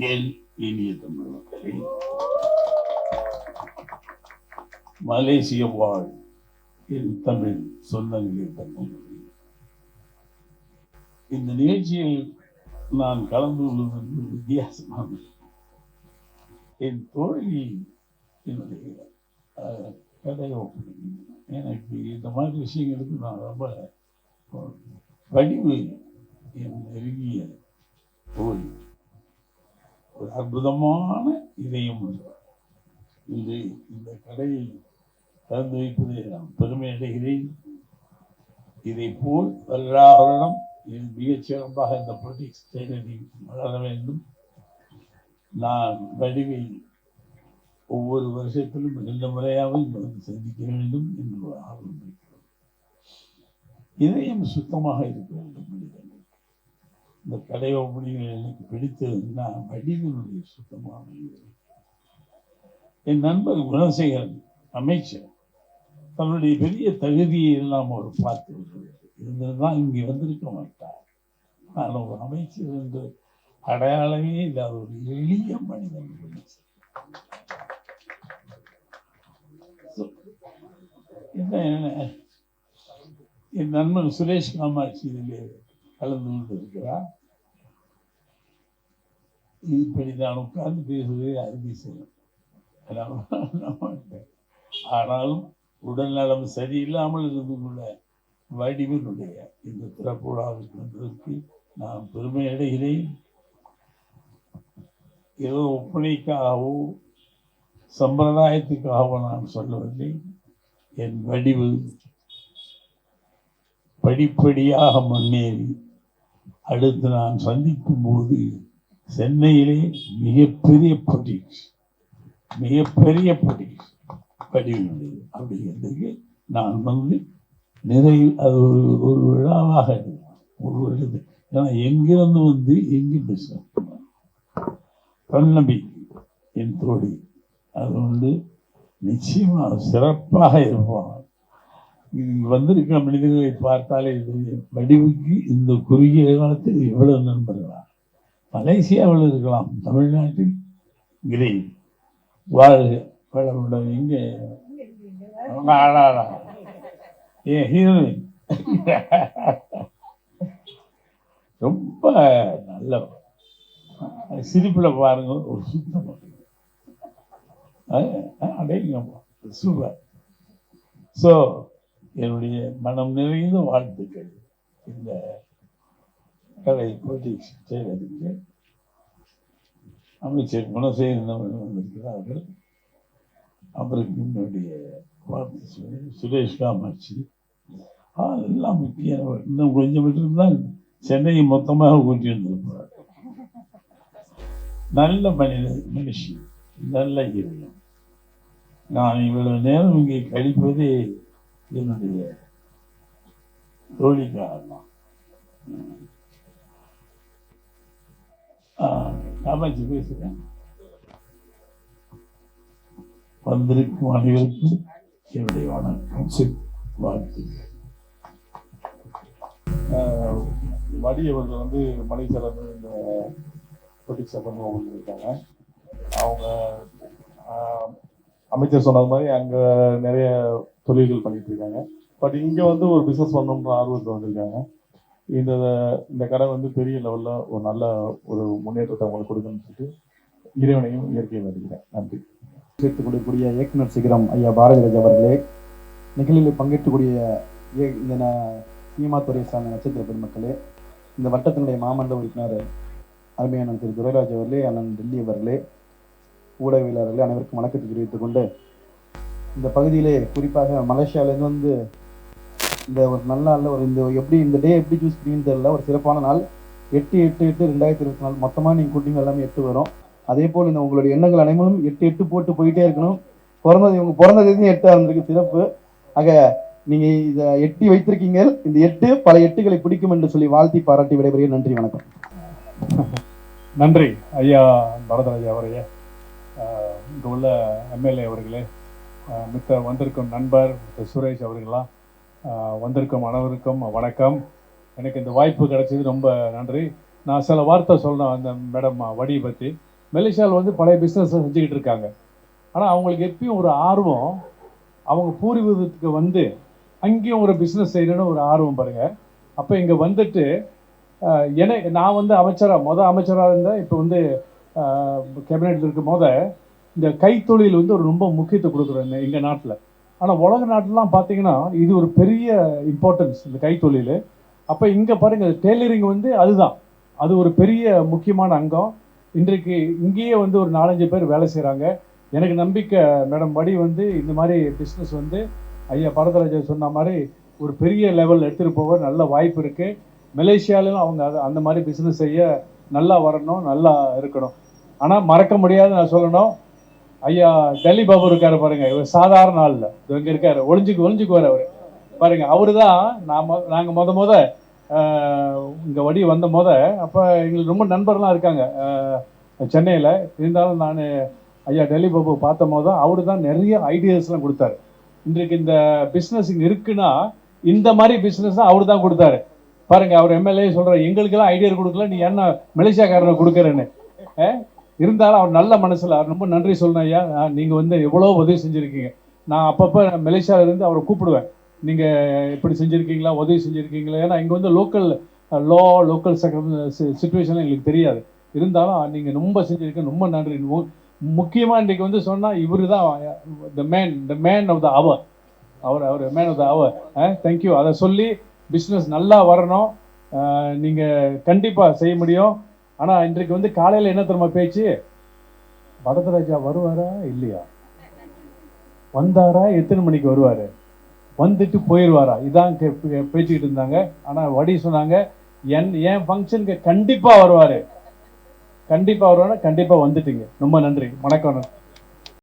என் இனிய தமிழ் மக்களே, மலேசிய வாழ் என் தமிழ் சொந்தங்களே, தமிழர்களே, இந்த நிகழ்ச்சியில் நான் கலந்து கொள்வது வித்தியாசமாக என் தோழி என்னுடைய கடை ஓப்பனிங். எனக்கு இந்த மாதிரி விஷயங்களுக்கு நான் ரொம்ப வடிவு என் நெருங்கிய தோழி, ஒரு அற்புதமான இதயம் இது. இந்த கடையை திறந்து வைப்பதை நான் பெருமை அடைகிறேன். இதை போல் எல்லா வருடம் இது மிகச் சிறப்பாக இந்த பொலிட்டிக்ஸ் செயலி வளர வேண்டும். நான் வடிவை ஒவ்வொரு வருஷத்திலும் 2 முறையாவது வந்து சந்திக்க வேண்டும் என்று ஒரு ஆர்வம் இருக்கிறது. இதயம் சுத்தமாக இருக்க வேண்டும். இந்த கடை ஓப்பனிங்கள் எனக்கு பிடித்ததுன்னா வடிவினுடைய சுத்தமான இதயம். என் நண்பர் குணசேகரன் அமைச்சர் தன்னுடைய பெரிய தகுதியை எல்லாம் அவர் பார்த்து இருந்ததுதான் இங்கே வந்திருக்க மாட்டார். நான் ஒரு அமைச்சர் என்று அடையாளமே இல்லாத ஒரு எளிய மனிதன். என் நண்பன் சுரேஷ் காமாட்சி இதிலே கலந்து கொண்டு இருக்கிறார். இப்படி நான் உட்கார்ந்து பேசுவதே அறுதி செய்யும். ஆனாலும் உடல் நலம் சரியில்லாமல் இருந்து கொள்ள வடிவனுடைய இந்த திறப்புடாவுக்கு வந்ததற்கு நான் பெருமை அடைகிறேன். ஏதோ ஒப்பனைக்காகவோ சம்பிரதாயத்துக்காகவோ நான் சொல்லவில்லை. என் வடிவு படிப்படியாக முன்னேறி அடுத்து நான் சந்திக்கும் போது சென்னையிலே மிகப்பெரிய பொலிட்டிக்ஸ் வடிவினுடைய அப்படிங்கிறதுக்கு நான் வந்து நிறைய அது ஒரு விழாவாக ஒரு வருது. ஏன்னா எங்கிருந்து வந்து எங்கே பேசுகிறேன் தன்னம்பி என் தோழி அது வந்து நிச்சயமாக சிறப்பாக இருப்பான். வந்திருக்கிற மனிதர்களை பார்த்தாலே வடிவுக்கு இந்த குறுகிய காலத்தில் எவ்வளவு நண்பர்களா. மலேசியாவில் இருக்கலாம், தமிழ்நாட்டில் கிரேட் வாழ்க வளமுடன். இங்கே ஏன் ஹீரோயின் ரொம்ப நல்ல சிரிப்பில் பாருங்க, ஒரு சுத்தம் அடையுங்கம்மா, சூப்பர். ஸோ என்னுடைய மனம் நிறைந்த வாழ்த்துக்கள் இந்த கலை பொலிட்டிக்ஸ் செய்வதற்கு. அமைச்சர் குணசேகரன் வந்திருக்கிறார்கள். அவருக்கு என்னுடைய வாழ்த்து. சுரேஷ் காமாட்சி எல்லாம் முக்கிய. இன்னும் கொஞ்சம் விட்டுருந்தால் சென்னையை மொத்தமாக கூட்டி வந்திருப்பார். நல்ல மனுஷி, நல்ல இதயம். நான் இவ்வளவு நேரம் இங்கே கழிப்பதே என்னுடைய தோழிக்காரன். காமாட்சி பேசுகிறேன். வந்திருக்கும் அனைவருக்கும் என்னுடைய வணக்கம், வாழ்த்துக்கள். வடியவர்கள் வந்து மலேசியாவில் இந்த பொலிட்டிக்ஸ் பண்ண இருக்காங்க. அவங்க அமைச்சர் சொன்னது மாதிரி அங்கே நிறைய தொழில்கள் பண்ணிட்டு இருக்காங்க. பட் இங்கே வந்து ஒரு பிஸ்னஸ் பண்ணணுன்ற ஆர்வத்தில் வந்திருக்காங்க. இந்த கடை வந்து பெரிய லெவலில் ஒரு நல்ல ஒரு முன்னேற்றத்தை அவங்களுக்கு கொடுக்கணும்னு சொல்லிட்டு இறைவனையும் இயற்கையை வருகிறேன். நன்றி. சேர்த்துக் கொள்ளக்கூடிய இயக்குனர் சிகரம் ஐயா பாரதிராஜ் அவர்களே, நிகழ்வில் பங்கேற்றக்கூடிய இந்த சினிமா துறை சார்ந்த நட்சத்திர பெருமக்களே, இந்த வட்டத்தினுடைய மாமன்ற உறுப்பினர் அருமையான திரு துரைராஜ் அவர்களே, அண்ணன் டெல்லி அவர்களே, ஊடகவியலாளர்களே, அனைவருக்கும் வணக்கத்தை தெரிவித்துக் கொண்டு, இந்த பகுதியிலே குறிப்பாக மலேசியாவிலேருந்து வந்து இந்த ஒரு நல்ல நாளில் ஒரு இந்த டே எப்படி சூஸ் பண்ணின்னு தெரியல, ஒரு சிறப்பான நாள். 8/8/2024 மொத்தமாக நீங்கள் கூட்டிங்க எல்லாமே 8 வரும். அதே போல் இந்த உங்களுடைய எண்ணங்கள் அனைவரும் 8/8 போட்டு போயிட்டே இருக்கணும். இவங்க பிறந்த தேதி 8 இருந்திருக்கு, சிறப்பு. ஆக நீங்கள் இதை 8 வைத்திருக்கீங்க. இந்த 8 பல 8களை பிடிக்கும் என்று சொல்லி வாழ்த்தி பாராட்டி விடைபெறுகிறேன். நன்றி, வணக்கம். நன்றி ஐயா பாரதிராஜ் அவரையே, இங்கே உள்ள எம்எல்ஏ அவர்களே, மித்த வந்திருக்கும் நண்பர் சுரேஷ் அவர்களாம், வந்திருக்கும் அனைவருக்கும் வணக்கம். எனக்கு இந்த வாய்ப்பு கிடைச்சது ரொம்ப நன்றி. நான் சில வார்த்தை சொல்கிறேன் அந்த மேடம் வடியை பற்றி. மலேசியாவில் வந்து பழைய பிஸ்னஸ் செஞ்சுக்கிட்டு இருக்காங்க. ஆனால் அவங்களுக்கு எப்பயும் ஒரு ஆர்வம், அவங்க பூர்வீகத்துக்கு வந்து அங்கேயும் ஒரு பிஸ்னஸ் செய்யணும்னு ஒரு ஆர்வம் பாருங்க. அப்போ இங்கே வந்துட்டு நான் வந்து அமைச்சராக இருந்தேன். இப்போ வந்து கேபினெட்டில் இருக்கும் போத இந்த கைத்தொழில் வந்து ஒரு ரொம்ப முக்கியத்துவம் கொடுக்குறோம் எங்கள் நாட்டில். ஆனால் உலக நாட்டிலாம் பார்த்தீங்கன்னா இது ஒரு பெரிய இம்பார்ட்டன்ஸ் இந்த கைத்தொழில். அப்போ இங்கே பாருங்கள் டெய்லரிங் வந்து அது ஒரு பெரிய முக்கியமான அங்கம். இன்றைக்கு இங்கேயே வந்து ஒரு 4-5 பேர் வேலை செய்கிறாங்க. எனக்கு நம்பிக்கை மேடம் வடி வந்து இந்த மாதிரி பிஸ்னஸ் வந்து ஐயா பாரதராஜா சொன்ன மாதிரி ஒரு பெரிய லெவல் எடுத்துகிட்டு போக நல்ல வாய்ப்பு இருக்குது. மலேசியாவிலும் அவங்க அந்த மாதிரி பிஸ்னஸ் செய்ய நல்லா வரணும், நல்லா இருக்கணும். ஆனால் மறக்க முடியாது நான் சொல்லணும், ஐயா டெல்லி பாபு இருக்காரு பாருங்க. இவர் சாதாரண ஆள் இல்லை, இங்கே இருக்காரு, ஒளிஞ்சுக்குவார் அவர் பாருங்க. அவரு தான் நாங்கள் இங்கே வடி வந்த அப்போ எங்களுக்கு ரொம்ப நண்பர்லாம் இருக்காங்க சென்னையில். இருந்தாலும் நான் ஐயா டெல்லி பாபு பார்த்த தான் அவரு தான் நிறைய ஐடியாஸ்லாம் கொடுத்தாரு. இன்றைக்கு இந்த பிஸ்னஸ் இங்கே இருக்குன்னா இந்த மாதிரி பிஸ்னஸ் தான் அவரு தான் கொடுத்தாரு பாருங்க. அவர் எம்எல்ஏ சொல்ற எங்களுக்கெல்லாம் ஐடியா கொடுக்கல, நீ என்ன மலேசியாக்காரனை கொடுக்குறேன்னு. இருந்தாலும் அவர் நல்ல மனசுல ரொம்ப நன்றி சொல்லணும் ஐயா. நீங்க வந்து எவ்வளோ உதவி செஞ்சிருக்கீங்க. நான் அப்பப்போ மலேசியாவில இருந்து அவரை கூப்பிடுவேன், நீங்க எப்படி செஞ்சிருக்கீங்களா, உதவி செஞ்சிருக்கீங்களா. ஏன்னா இங்க வந்து லோக்கல் சுச்சுவேஷன் எங்களுக்கு தெரியாது. இருந்தாலும் நீங்க ரொம்ப செஞ்சிருக்க, ரொம்ப நன்றி. முக்கியமா இன்றைக்கு வந்து சொன்னா இவரு தான் the man of the hour. அவர் man of the hour. Thank you. அதை சொல்லி பிஸ்னஸ் நல்லா வரணும், நீங்கள் கண்டிப்பாக செய்ய முடியும். ஆனால் இன்றைக்கு வந்து காலையில் என்ன தெரியுமா பேச்சு, வரதராஜா வருவாரா இல்லையா, வந்தாரா, எத்தனை மணிக்கு வருவார், வந்துட்டு போயிடுவாரா, இதான் பேச்சுக்கிட்டு இருந்தாங்க. ஆனால் வடி சொன்னாங்க என் ஃபங்க்ஷனுக்கு கண்டிப்பாக வருவார், கண்டிப்பாக வந்துட்டீங்க. ரொம்ப நன்றி, வணக்கம்.